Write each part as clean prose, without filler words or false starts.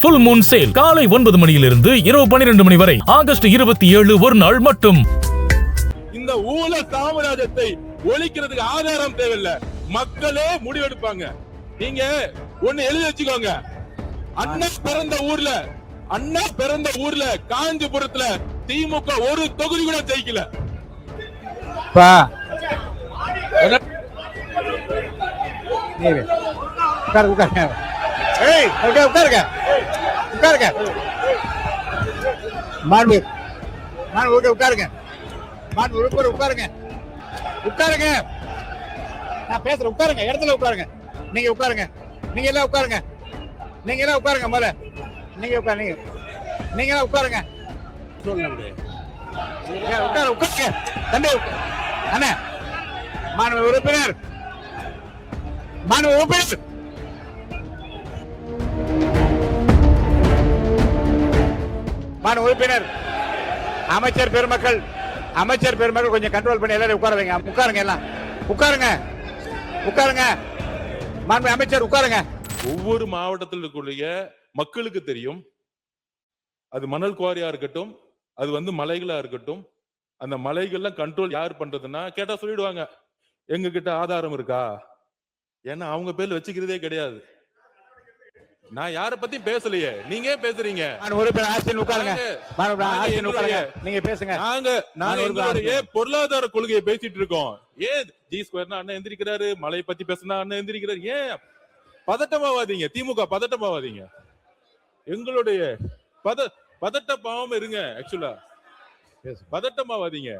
Full Moon sale காலை 9 மணியிலிருந்து இரவு 12 மணி வரை ஆகஸ்ட் 27 ஒரு நாள் மட்டும். இந்த ஊழ சாம்ராஜ்யத்தை ஒழிக்கிறதுக்கு ஆதாரம் தேவையில்லை, மக்களே முடிவெடுப்பாங்க. நீங்க ஒண்ணு எழுதி வச்சுக்கோங்க, அண்ணா பிறந்த ஊர்ல காஞ்சிபுரத்துல திமுக ஒரு தொகுதி கூட ஜெயிக்கல. உட்காருங்க, நான் பேசுறேன். உட்காருங்க, இடத்துல உட்காருங்க. நீங்க உட்காருங்க, நீங்க எல்லாம் உட்காருங்க. நீங்க எல்லாம் உட்காருங்க, முதல்ல நீங்க உட்காருங்க. நீங்க எல்லாம் உட்காருங்க. சொல்லுங்க, உட்காருங்க தம்பி. அண்ணா, மாணவ உறுப்பினர் அமைச்சர் பெருமக்கள் கொஞ்சம் கண்ட்ரோல் பண்ணி எல்லாரும் உட்கார வைங்க. உட்காருங்க, எல்லாம் உட்காருங்க. மாண்பு அமைச்சர் உட்காருங்க. ஒவ்வொரு மாவட்டத்தில் இருக்கக்கூடிய மக்களுக்கு தெரியும், அது மணல் குவாரியா இருக்கட்டும், அது மலைகளா இருக்கட்டும், அந்த மலைகள்லாம் கண்ட்ரோல் யார் பண்றதுன்னா கேட்டா சொல்லிடுவாங்க, எங்க கிட்ட ஆதாரம் இருக்கா? ஏன்னா அவங்க பேர்ல வச்சுக்கிறதே கிடையாது. நான் யார பத்தி பேசலையே, நீங்க பேசுறீங்க. நீங்க பேசுங்க. நாங்க பொருளாதார கொள்கையை பேசிட்டு இருக்கோம். ஏன் ஜி ஸ்கொயர்னா அண்ணன் எந்திரிக்கிறாரு, மலையை பத்தி பேசினா அண்ணன் எந்திரிக்கிறாரு. ஏன் பதட்டமாவாதீங்க, திமுக பதட்டமாவாதீங்க. எங்களுடைய பதட்டமாவும் இருங்க. ஆக்சுவலா பதட்டமாவாதீங்க.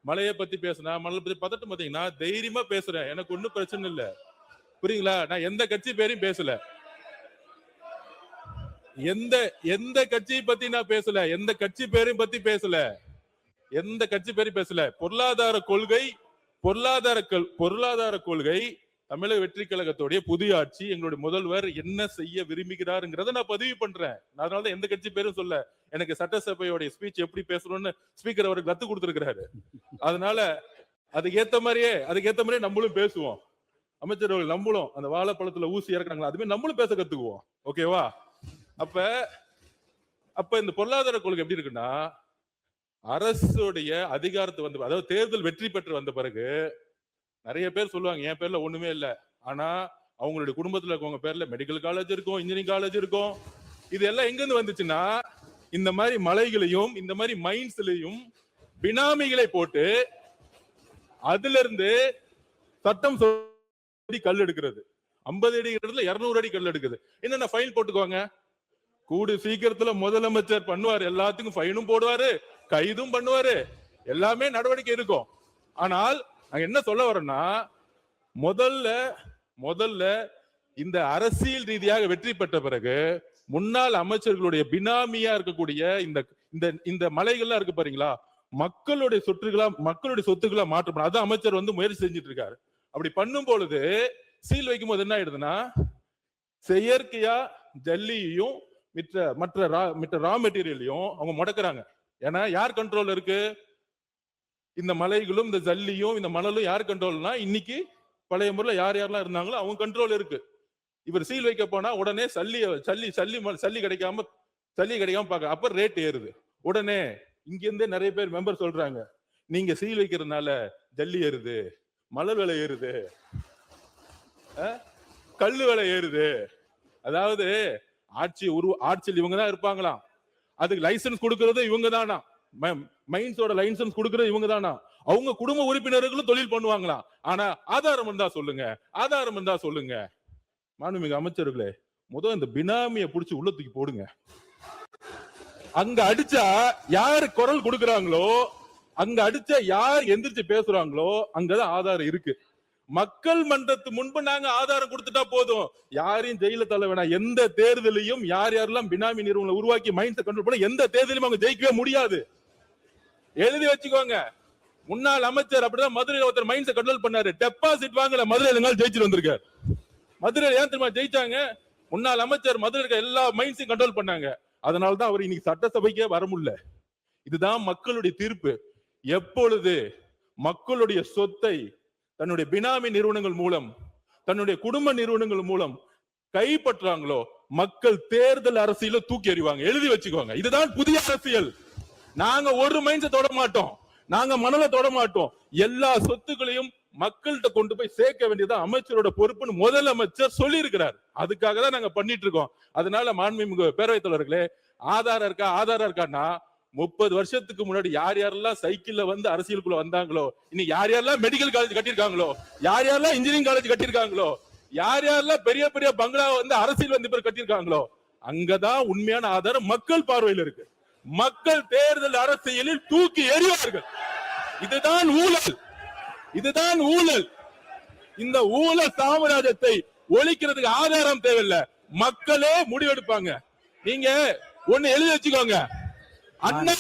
மலையை பத்தி பேசினா மலை பத்தி பதட்டம் பாத்தீங்க. நான் தைரியமா பேசுறேன், எனக்கு ஒன்னும் பிரச்சனை இல்ல, புரியுங்களா? நான் எந்த கட்சி பேரையும் பேசல, எந்த கட்சியை பத்தி நான் பேசல, எந்த கட்சி பேரையும் பத்தி பேசல, எந்த கட்சி பேரையும் பேசல. பொருளாதார கொள்கை தமிழக வெற்றி கழகத்துடைய புதிய ஆட்சி, எங்களுடைய முதல்வர் என்ன செய்ய விரும்புகிறாருங்கிறத நான் பதிவு பண்றேன். அதனாலதான் எந்த கட்சி பேரும் சொல்ல. எனக்கு சட்டசபையோட ஸ்பீச் எப்படி பேசணும்னு ஸ்பீக்கர் அவருக்கு கத்து கொடுத்திருக்கிறாரு. அதனால அதுக்கு ஏத்த மாதிரியே நம்மளும் பேசுவோம். அமைச்சர்கள் நம்மளும் அந்த வாழைப்பழத்துல ஊசி இறக்குறாங்களா, அதுவே நம்மளும் பேச கத்துக்குவோம். ஓகேவா? அப்ப இந்த பொருளாதார கொள்கை எப்படி இருக்குன்னா, அரசுடைய அதிகாரத்தை அதாவது தேர்தல் வெற்றி பெற்று வந்த பிறகு நிறைய பேர் சொல்லுவாங்க, என் பேர்ல ஒண்ணுமே இல்ல, ஆனா அவங்களுடைய குடும்பத்துல இருக்கவங்க பேர்ல மெடிக்கல் காலேஜ் இருக்கும், இன்ஜினியரிங் காலேஜ் இருக்கும். இது எல்லாம் எங்க இருந்து வந்துச்சுன்னா, இந்த மாதிரி மலைகளையும் இந்த மாதிரி மைன்ஸ்லயும் பினாமிகளை போட்டு அதுல இருந்து சட்டம் கல் எடுக்கிறது. 50 அடி 200 அடி கல் எடுக்குது. என்னென்ன ஃபைல் போட்டுக்கோங்க. கூடு சீக்கிரத்துல முதலமைச்சர் பண்ணுவாரு, எல்லாத்துக்கும் ஃபைனும் போடுவாரு, கைதும் பண்ணுவாரு, எல்லாமே நடவடிக்கை இருக்கும். ஆனால் நாங்க என்ன சொல்ல வரோம்னா, முதல்ல இந்த அரசியல் ரீதியாக வெற்றி பெற்ற பிறகு முன்னாள் அமைச்சர்களுடைய பினாமியா இருக்கக்கூடிய இந்த மலைகள்லாம் இருக்கு பாருங்களா, மக்களுடைய சொத்துக்களா மாற்றப்படும். அதான் அமைச்சர் முயற்சி செஞ்சுட்டு இருக்காரு. அப்படி பண்ணும் பொழுது சீல் வைக்கும் போது என்ன ஆயிடுதுன்னா, செயற்கையா ஜல்லியையும் மற்ற ரா மெட்டீரியலையும் அவங்க முடக்குறாங்க. ஏன்னா யார் கண்ட்ரோல் இருக்கு? இந்த மலைகளும் இந்த ஜல்லியும் இந்த மணலும் யார் கண்ட்ரோல்னா, இன்னைக்கு பழைய முறையில் யாரெல்லாம் இருந்தாங்களோ அவங்க கண்ட்ரோல் இருக்கு. இவர் சீல் வைக்க போனா உடனே சல்லி கிடைக்காம பாக்க, அப்ப ரேட் ஏறுது. உடனே இங்க இருந்தே நிறைய பேர் மெம்பர் சொல்றாங்க, நீங்க சீல் வைக்கிறதுனால ஜல்லி ஏறுது, மணல் விலை ஏறுது, கல்லு விலை ஏறுது. அதாவது ஆட்சியில் இவங்க தான் இருப்பாங்களாம், அதுக்கு லைசன்ஸ் கொடுக்கறது இவங்க தானா, மைன்ஸோட லைசன்ஸ் கொடுக்கறது இவங்க தானா, அவங்க குடும்ப உறுப்பினர்களும் தொழில் பண்ணுவாங்களாம். ஆனா ஆதாரம் இருந்தா சொல்லுங்க. மாண்புமிகு அமைச்சர்களே, முதல் இந்த பினாமியை புடிச்சு உள்ள தூக்கி போடுங்க. அங்க அடிச்சா யாரு குரல் கொடுக்கறாங்களோ, அங்க அடிச்சா யார் எந்திரிச்சு பேசுறாங்களோ அங்கதான் ஆதாரம் இருக்கு. மக்கள் மன்றத்து முன்பு நாங்க ஆதாரம் கொடுத்துட்டா போதும், யாரையும் ஜெயில தள்ள வேணாம். எந்த தேர்தலையும் யாரெல்லாம் பினாமி நிறுவனங்களை உருவாக்கி மைண்ட்ஸை கண்ட்ரோல் பண்ண எந்த தேர்தலையும் அவங்க ஜெயிக்கவே முடியாது. எழுதி வச்சுக்கோங்க. முன்னாள் அமைச்சர் அப்படிதான் மதுரையில் ஒருத்தர் மைண்ட்ஸை கண்ட்ரோல் பண்ணாரு, டெபாசிட் வாங்கல, மதுரையில ஜெயிச்சுட்டு வந்திருக்காரு. மதுரையில் ஏன் தெரியுமா ஜெயிச்சாங்க? முன்னாள் அமைச்சர் மதுரையில் இருக்க எல்லா மைண்ட்ஸையும் கண்ட்ரோல் பண்ணாங்க. அதனாலதான் அவர் இன்னைக்கு சட்டசபைக்கே வர முடியல. இதுதான் மக்களுடைய தீர்ப்பு. எப்பொழுது மக்களுடைய சொத்தை தன்னுடைய பினாமி நிறுவனங்கள் மூலம், தன்னுடைய குடும்ப நிறுவனங்கள் மூலம் கைப்பற்றாங்களோ, மக்கள் தேர்தல் அரசியல தூக்கி எறிவாங்க. எழுதி வச்சுக்கோங்க. இதுதான் புதிய அரசியல். நாங்க ஒரு மைண்ட்ஸை தொட மாட்டோம். நாங்க மணலை தொட மாட்டோம். எல்லா சொத்துக்களையும் மக்கள்கிட்ட கொண்டு போய் சேர்க்க வேண்டியது அமைச்சரோட பொறுப்புன்னு முதலமைச்சர் சொல்லி இருக்கிறார். அதுக்காக தான் நாங்க பண்ணிட்டு இருக்கோம். அதனால மாண்புமிகு பேரவைத் தலைவர்களே, ஆதாரம் இருக்கான்னா 30 வருஷத்துக்கு முன்னாடி யார் யாரெல்லாம் சைக்கிள்ல வந்து அரசியலுக்குள்ள வந்தாங்களோ, இன்னைக்கு யார் யாரெல்லாம் மெடிக்கல் காலேஜ் கட்டியிருக்காங்களோ, யார் யாரெல்லாம் இன்ஜினியரிங் காலேஜ் கட்டியிருக்காங்களோ, யார் யாரெல்லாம் பெரிய பெரிய பங்களா வந்து அரசியல் வந்து பேர் கட்டியிருக்காங்களோ, அங்கதான் உண்மையான ஆதாரம் மக்கள் பார்வையில் இருக்கு. மக்கள் தேர்தல் அரசியலில் தூக்கி எறிவார்கள். இதுதான் ஊழல். இதுதான் ஊழல். இந்த ஊழல் சாம்ராஜ்யத்தை ஒழிக்கிறதுக்கு ஆதாரம் தேவையில்லை, மக்களே முடிவெடுப்பாங்க. நீங்க ஒண்ணு எழுதி வச்சுக்கோங்க. அண்ணா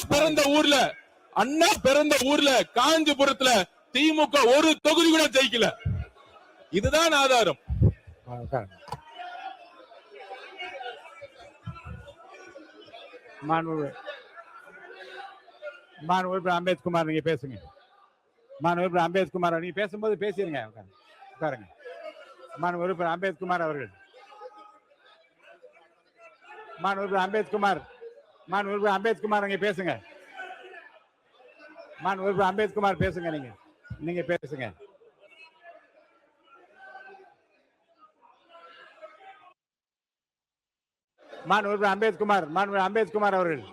பிறந்த ஊர்ல காஞ்சிபுரத்துல திமுக ஒரு தொகுதி கூட ஜெயிக்கல. இதுதான் ஆதாரம். அம்பேத்குமார் நீங்க பேசுங்க. அம்பேத்குமார் நீங்க பேசும்போது பேசிருங்க. உட்காருங்க. உறுப்பினர் அம்பேத்குமார் அவர்கள். அம்பேத்குமார் நீங்க பேசுங்க. அம்பேத்குமார் பேசுங்க. நீங்க பேசுங்க. அம்பேத்குமார் அவர்கள்.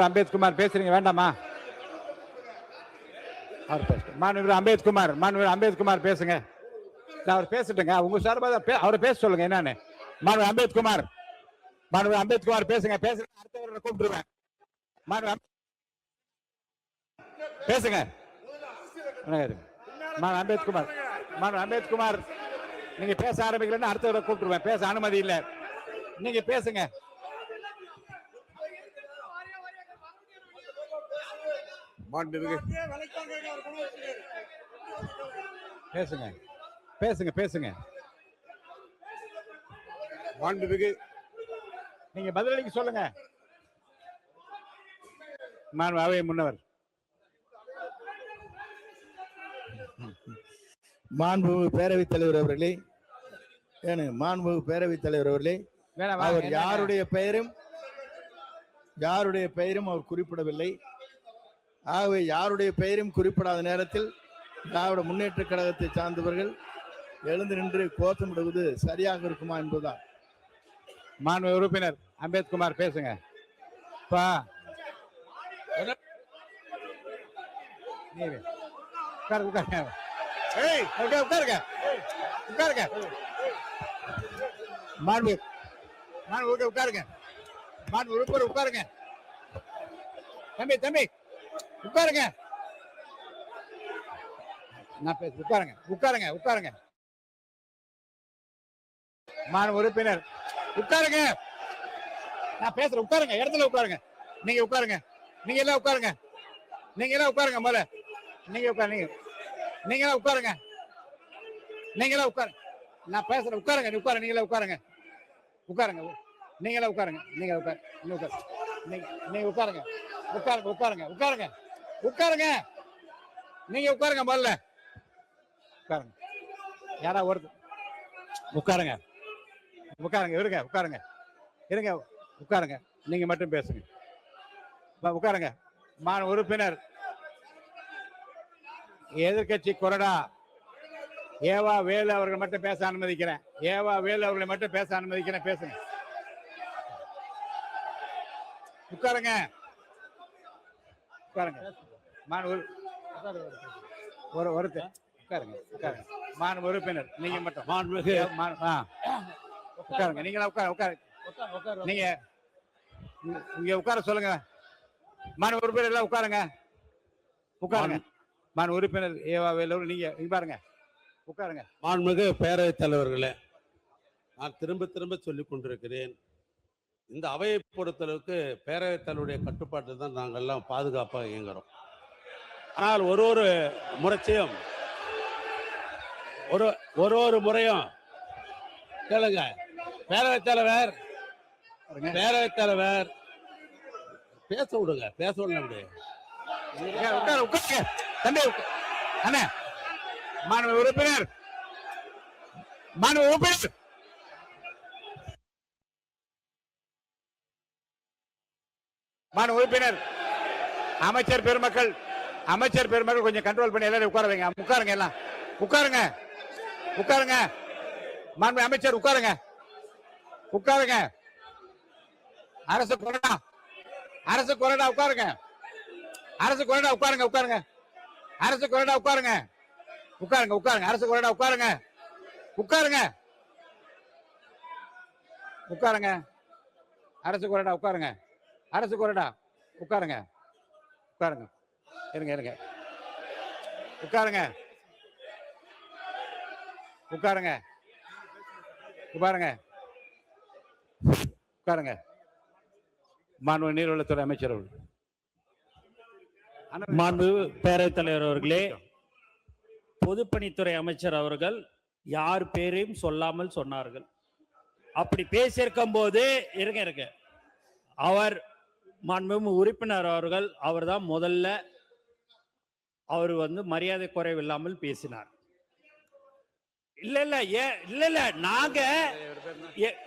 அம்பேத்குமார் பேசுறீங்க வேண்டாமா? அம்பேத்குமார் பேசுங்க. அவர் பேசட்டுங்க. உங்க சார்பா அவரை பேச சொல்லுங்க. என்னன்னு அம்பேத்குமார் பேசுங்க. அடுத்தவரை கூப்பிட்டுருவேன். பேசுங்க. அம்பேத்குமார் நீங்க பேச ஆரம்பிக்கலன்னு அடுத்தவரை கூப்பிட்டுருவேன். பேச அனுமதி இல்ல. நீங்க பேசுங்க. பேசுங்க. நீங்க பதிலளிக்க சொல்லுங்க. அவை முன்னவர். மாண்புமிகு பேரவைத் தலைவர் அவர்களே, அவர் யாருடைய பெயரும் அவர் குறிப்பிடவில்லை. ஆகவே யாருடைய பெயரும் குறிப்பிடாத நேரத்தில் திராவிட முன்னேற்ற கழகத்தை சார்ந்தவர்கள் எழுந்து நின்று கோஷமிடுவது சரியாக இருக்குமா என்பதுதான். உறுப்பினர் அம்பேத்குமார் பேசுங்க. உட்காருங்க. உறுப்பினர் உட்காருங்க. தம்பி உட்காருங்க. நான் பேச உட்காருங்க. உறுப்பினர் உட்காருங்க. நான் பேசுறேன். உட்காருங்க. இடத்துல உட்காருங்க. நீங்க உட்காருங்க. நீங்க எல்லாம் உட்காருங்க. முதல்ல நீங்க உட்காருங்க. நான் பேசுறேன். உட்காருங்க. நீங்களே உட்காருங்க. நீங்க உட்காருங்க. நீங்க உட்காருங்க. முதல்ல உட்காருங்க. யாரா ஒருத்தர் உட்காருங்க. உட்காருங்க. நீங்க மட்டும் பேசுங்க. உட்காருங்க. உறுப்பினர் எதிர்கட்சி கொறடா ஏவா வேலு அவர்கள் மட்டும் பேச அனுமதிக்கிறேன். பேசுங்க. உட்காருங்க. ஒருத்தர் உட்காருங்க. உறுப்பினர் நீங்க மட்டும் உட்காருங்க. நீங்களா உட்காருங்க. நீங்க இங்க உட்கார சொல்லுங்க. உறுப்பினர் எல்லாம் உட்காருங்க. உறுப்பினர் ஏவா வேலூர் நீங்க பாருங்க. உட்காருங்க. மாண்புமிகு பேரவைத் தலைவர்களே, நான் திரும்ப சொல்லிக் கொண்டிருக்கிறேன். இந்த அவையை பொறுத்தளவுக்கு பேரவைத் தலைவருடைய கட்டுப்பாட்டில் தான் நாங்கள் எல்லாம் பாதுகாப்பாக இயங்குறோம். ஆனால் ஒரு முறையும் ஒரு முறையும் கேளுங்க. பேரவைத் தலைவர் பேச விடுங்க. உட்காருங்க. தம்பி அண்ணா மாண்பு உறுப்பினர் மாண்பு உறுப்பினர் மாண்பு உறுப்பினர் அமைச்சர் பெருமக்கள் கொஞ்சம் கண்ட்ரோல் பண்ணி எல்லாரும் உட்கார வைங்க. உட்காருங்க, எல்லாம் உட்காருங்க, உட்காருங்க. மாண்பு அமைச்சர் உட்காருங்க, உட்காருங்க. அரசு கொறடா உட்காருங்க. அரசு கொறடா உட்காருங்க, உட்காருங்க. அரசு கொறடா உட்காருங்க, உட்காருங்க, உட்காருங்க. அரசு கொறடா உட்காருங்க, உட்காருங்க, உட்காருங்க. அரசு கொறடா உட்காருங்க. அரசு கொறடா உட்காருங்க, உட்காருங்க. இருங்க உட்காருங்க, உட்காருங்க, உட்காருங்க, உட்காருங்க. மாண்பு நீர்வளத்துறை அமைச்சர் அவர்கள். மாண்பு பேரவைத் தலைவர் அவர்களே, பொதுப்பணித்துறை அமைச்சர் அவர்கள் யார் பேரையும் சொல்லாமல் சொன்னார்கள். அப்படி பேசியிருக்கும் போது இருங்க அவர் மாண்பு உறுப்பினர் அவர்கள் அவர்தான் முதல்ல அவர் மரியாதை குறைவில்லாமல் பேசினார். இல்ல நாங்க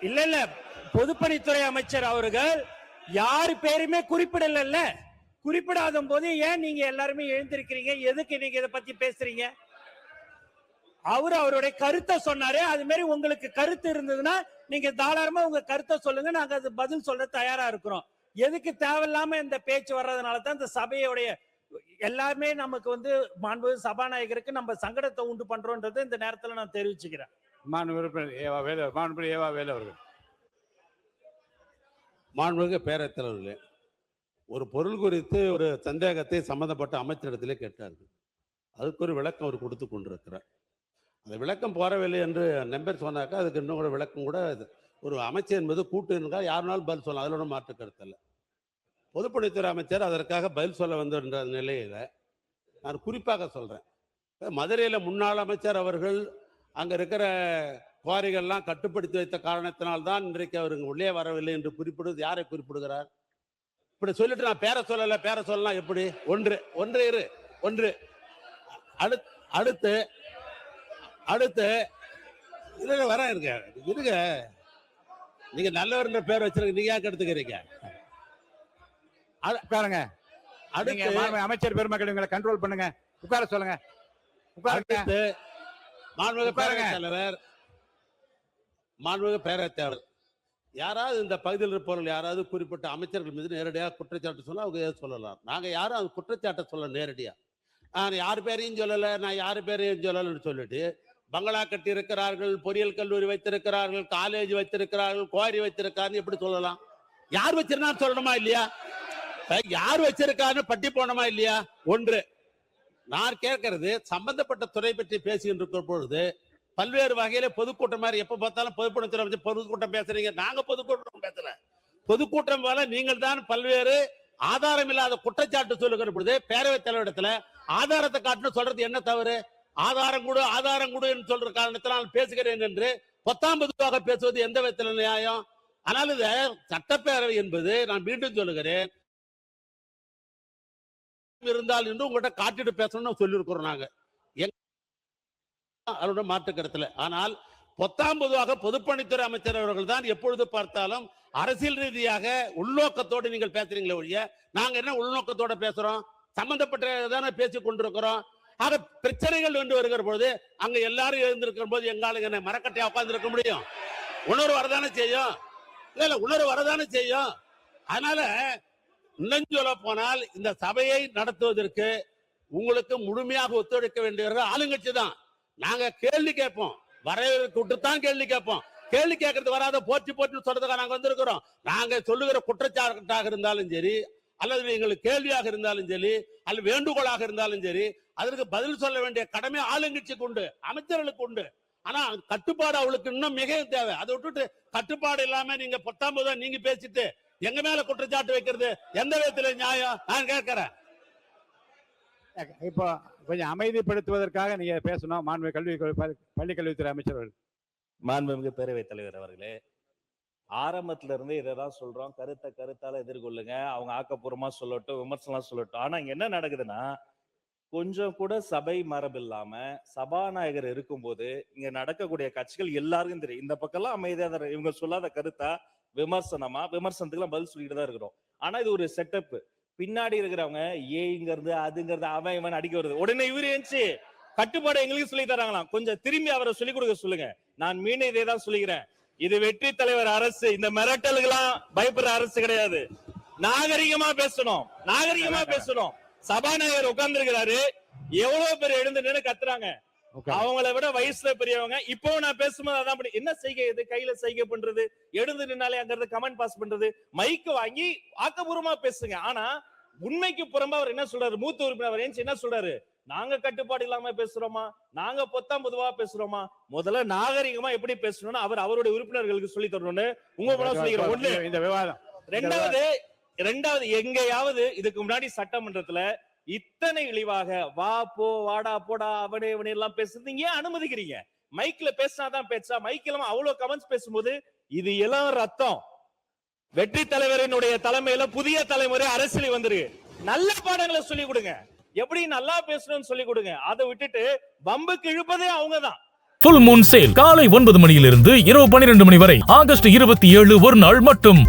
இல்ல பொதுப்பணித்துறை அமைச்சர் அவர்கள் யாரு பேருமே குறிப்பிடல. குறிப்பிடாத போது ஏன் நீங்க எல்லாருமே எழுந்திருக்கிறீங்க? எதுக்கு நீங்க இதை பத்தி பேசுறீங்க? அவருடைய கருத்தை சொன்னாரு. அது மாதிரி உங்களுக்கு கருத்து இருந்ததுன்னா நீங்க தாராளமா உங்க கருத்தை சொல்லுங்க, நாங்க அது பதில் சொல்ல தயாரா இருக்கிறோம். எதுக்கு தேவையில்லாம இந்த பேச்சு வர்றதுனால தான் இந்த சபையுடைய எல்லாமே நமக்கு மாண்பு சபாநாயகருக்கு நம்ம சங்கடத்தை உண்டு பண்றோம்ன்றது இந்த நேரத்துல நான் தெரிவிச்சுக்கிறேன். மாண்புமிகு பேரவைத் தலைவர்களே, ஒரு பொருள் குறித்து ஒரு சந்தேகத்தை சம்பந்தப்பட்ட அமைச்சரிடத்திலே கேட்டார்கள். அதுக்கு ஒரு விளக்கம் அவர் கொடுத்து கொண்டிருக்கிறார். அந்த விளக்கம் போறவில்லை என்று நம்பர் சொன்னாக்கா அதுக்கு இன்னும் கூட விளக்கம் கூட ஒரு அமைச்சர் என்பது கூட்டு இருந்தால் யாருனாலும் பதில் சொல்லலாம், அதில் ஒன்றும் மாற்று கருத்து இல்லை. பொதுப்பணித்துறை அமைச்சர் அதற்காக பதில் சொல்ல வந்திருந்த நிலையில நான் குறிப்பாக சொல்றேன். மதுரையில் முன்னாள் அமைச்சர் அவர்கள் அங்க இருக்கிற குவாரிகள்லாம் கட்டுப்படுத்தி வைத்த காரணத்தினால்தான் இன்றைக்கு அவருக்கு உள்ளே வரவில்லை என்று குறிப்பிடுவது யாரை குறிப்பிடுகிறார்? இப்படி சொல்லிட்டு நான் பேர சொல்லலாம் எப்படி? ஒன்று அடுத்து இதுல வர இருங்க. நீங்க நல்லவர் பேர் வச்சிருக்க, நீங்க யாருக்கு எடுத்துக்கிறீங்க? உட்காருங்க. அமைச்சர் பெருமக்கள் இவங்களை கண்ட்ரோல் பண்ணுங்க, உட்கார சொல்லுங்க. அடுத்து மாண்புமிகு பேரவைத் தலைவர், மாண்புமிகு பேரவைத் தலைவர், யாராவது இந்த பகுதியில் இருப்பவர்கள் யாராவது குறிப்பிட்ட அமைச்சர்கள் மீது நேரடியாக குற்றச்சாட்டு சொல்ல அவங்க சொல்லலாம். நாங்க யாரும் அது குற்றச்சாட்டை சொல்ல நேரடியா நான் யார் பேரையும் சொல்லலன்னு சொல்லிட்டு பங்களா கட்டி இருக்கிறார்கள், பொறியியல் கல்லூரி வைத்திருக்கிறார்கள், காலேஜ் வைத்திருக்கிறார்கள், குவாரி வைத்திருக்காருன்னு எப்படி சொல்லலாம்? யார் வச்சிருந்தா சொல்லணுமா இல்லையா? யார் வச்சிருக்காருன்னு பட்டி போனோமா இல்லையா? ஒன்று. நான் கேட்கறது, சம்பந்தப்பட்ட துறை பற்றி பேசிக்கிட்டு இருக்கிற பொழுது பல்வேறு வகையில பொதுக்கூட்டம் மாதிரி எப்ப பார்த்தாலும் பொதுப்பணித்துறை பொதுக்கூட்டம் பேசுறீங்க. நாங்க பொதுக்கூட்டம் பேசல. பொதுக்கூட்டம் போல நீங்கள் தான் பல்வேறு ஆதாரம் இல்லாத குற்றச்சாட்டு சொல்லுகிற பொழுது பேரவைத் தலைவரிடத்துல ஆதாரத்தை காட்டுன்னு சொல்றது என்ன தவறு? ஆதாரம் கொடு சொல்ற காரணத்தினால் பேசுகிறேன் என்று 19 பேசுவது எந்த விதத்தில் நியாயம்? ஆனால் இது சட்டப்பேரவை என்பது, நான் மீண்டும் சொல்லுகிறேன், இருந்தால் என்று உங்கள்கிட்ட காட்டிட்டு பேசணும்னு சொல்லியிருக்கிறோம் நாங்க. அதோட மாற்று கருத்துல. ஆனால் 19 பொதுப்பணித்துறை அமைச்சர் அவர்கள் தான் எப்பொழுது பார்த்தாலும் அரசியல் ரீதியாக உள்நோக்கத்தோடு நீங்கள் பேசுறீங்களே ஒழிய நாங்க என்ன உள்நோக்கத்தோட பேசுறோம்? சம்பந்தப்பட்டதான பேசிக் கொண்டிருக்கிறோம். ஆக பிரச்சனைகள் என்று வருகிற பொழுது அங்க எல்லாரும் எழுந்திருக்கிற போது எங்காலுங்க என்ன மரக்கட்டையா உட்கார்ந்து இருக்க முடியும்? உணர்வு வரதானே செய்யும். உணர்வு வரதானே செய்யும். அதனால இன்னும் சொல்ல போனால் இந்த சபையை நடத்துவதற்கு உங்களுக்கு முழுமையாக ஒத்துழைக்க வேண்டியவர்கள் ஆளுங்கட்சி தான். நாங்க கேள்வி கேட்போம், வரவேற்கத்தான் கேள்வி கேட்போம். கேள்வி கேட்கறது வராத போச்சு சொல்றதுக்காக நாங்க வந்திருக்கிறோம். நாங்க சொல்லுகிற குற்றச்சாட்டாக இருந்தாலும் சரி, அல்லது எங்களுக்கு கேள்வியாக இருந்தாலும் சரி, அல்லது வேண்டுகோளாக இருந்தாலும் சரி, அதற்கு பதில் சொல்ல வேண்டிய கடமை ஆளுங்கட்சிக்கு உண்டு, அமைச்சர்களுக்கு உண்டு. ஆனா கட்டுப்பாடு அவளுக்கு இன்னும் மிக தேவை. அதை விட்டுட்டு கட்டுப்பாடு இல்லாம நீங்க 19 நீங்க பேசிட்டு எங்க மேல குற்றச்சாட்டு வைக்கிறது எந்த விதத்துல நியாயம்? நான் கேட்கிறேன். இப்போ கொஞ்சம் அமைதிப்படுத்துவதற்காக நீங்க பேசணும். மாண்புமிகு பள்ளி கல்வித்துறை அமைச்சர்கள். மாண்புமிகு பேரவைத் தலைவர் அவர்களே, ஆரம்பத்துல இருந்து இதைதான் சொல்றோம், கருத்தால எதிர்கொள்ளுங்க, அவங்க ஆக்கப்பூர்வமா சொல்லட்டும், விமர்சனம் சொல்லட்டும். ஆனா இங்க என்ன நடக்குதுன்னா, கொஞ்சம் கூட சபை மரபில்லாம சபாநாயகர் இருக்கும்போது இங்க நடக்கக்கூடிய கட்சிகள் எல்லாருக்கும் தெரியும். இந்த பக்கம்லாம் அமைதியா தான் இவங்க சொல்லாத கருத்தா விமர்சனத்துக்குலாம் பதில் சொல்லிட்டு தான் இருக்கிறோம். ஆனா இது ஒரு செட்டப். பின்னாடி இருக்கிறவங்க ஏங்கிறது அதுங்கிறது அவன் இவன் அடிக்க வருது. உடனே இவரு ஏஞ்சி கட்டுப்பாடு எங்களுக்கு சொல்லி தராங்களாம். கொஞ்சம் திரும்பி அவரை சொல்லிக் கொடுக்க சொல்லுங்க. நான் மீண்டும் இதே தான் சொல்லிக்கிறேன். இது வெற்றி தலைவர் அரசு. இந்த மிரட்டலுக்கெல்லாம் பயப்படுற அரசு கிடையாது. நாகரிகமா பேசணும், நாகரிகமா பேசணும். சபாநாயகர் உட்கார்ந்து இருக்கிறாரு, எவ்வளவு பேர் எழுந்து நின்று கத்துறாங்க. அவங்கள விட வயசுல பெரியவங்க. இப்போ நான் பேசும்போது அதான் என்ன செய்கை, இது கையில செய்கை பண்றது, எழுந்து நின்னாலே அங்க இருந்து கமெண்ட் பாஸ் பண்றது, மைக்கு வாங்கி ஆக்கப்பூர்வமா பேசுங்க. ஆனா உண்மைக்கு புறம்பா அவர் என்ன சொல்றாரு, மூத்த உறுப்பினர் என்ன சொல்றாரு, நாங்க கட்டுப்பாடு இல்லாம பேசுறோமா, நாங்க பொத்தாம் பொதுவா பேசுறோமா? முதல்ல நாகரிகமா எப்படி பேசணும்னு அவர் அவருடைய உறுப்பினர்களுக்கு சொல்லி தரணும்னு உங்க மூலம் சொல்லிக்கிறோம். ஒண்ணு இந்த விவாதம். ரெண்டாவது எங்கேயாவது இதுக்கு முன்னாடி சட்டமன்றத்துல இத்தனை இழிவாக வா போ வாடா போடா அவனே இவனே எல்லாம் பேசுறது ஏன் அனுமதிக்கிறீங்க? மைக்ல பேசினாதான் பேச்சா? மைக் இல்லாம அவ்வளவு கமெண்ட்ஸ் பேசும்போது இது எல்லாம் ரத்தம். வெற்றி தலைவரினுடைய தலைமையில புதிய தலைமுறை அரசியல் வந்துருக்கு. நல்ல பாடங்களை சொல்லி கொடுங்க, எப்படி நல்லா பேசணும்னு சொல்லி கொடுங்க. அதை விட்டுட்டு வம்புக்கு இழுப்பதே அவங்கதான். ஃபுல் மூன் சேல் காலை 9 மணியிலிருந்து இரவு 12 மணி வரை ஆகஸ்ட் 27 ஒரு நாள் மட்டும்.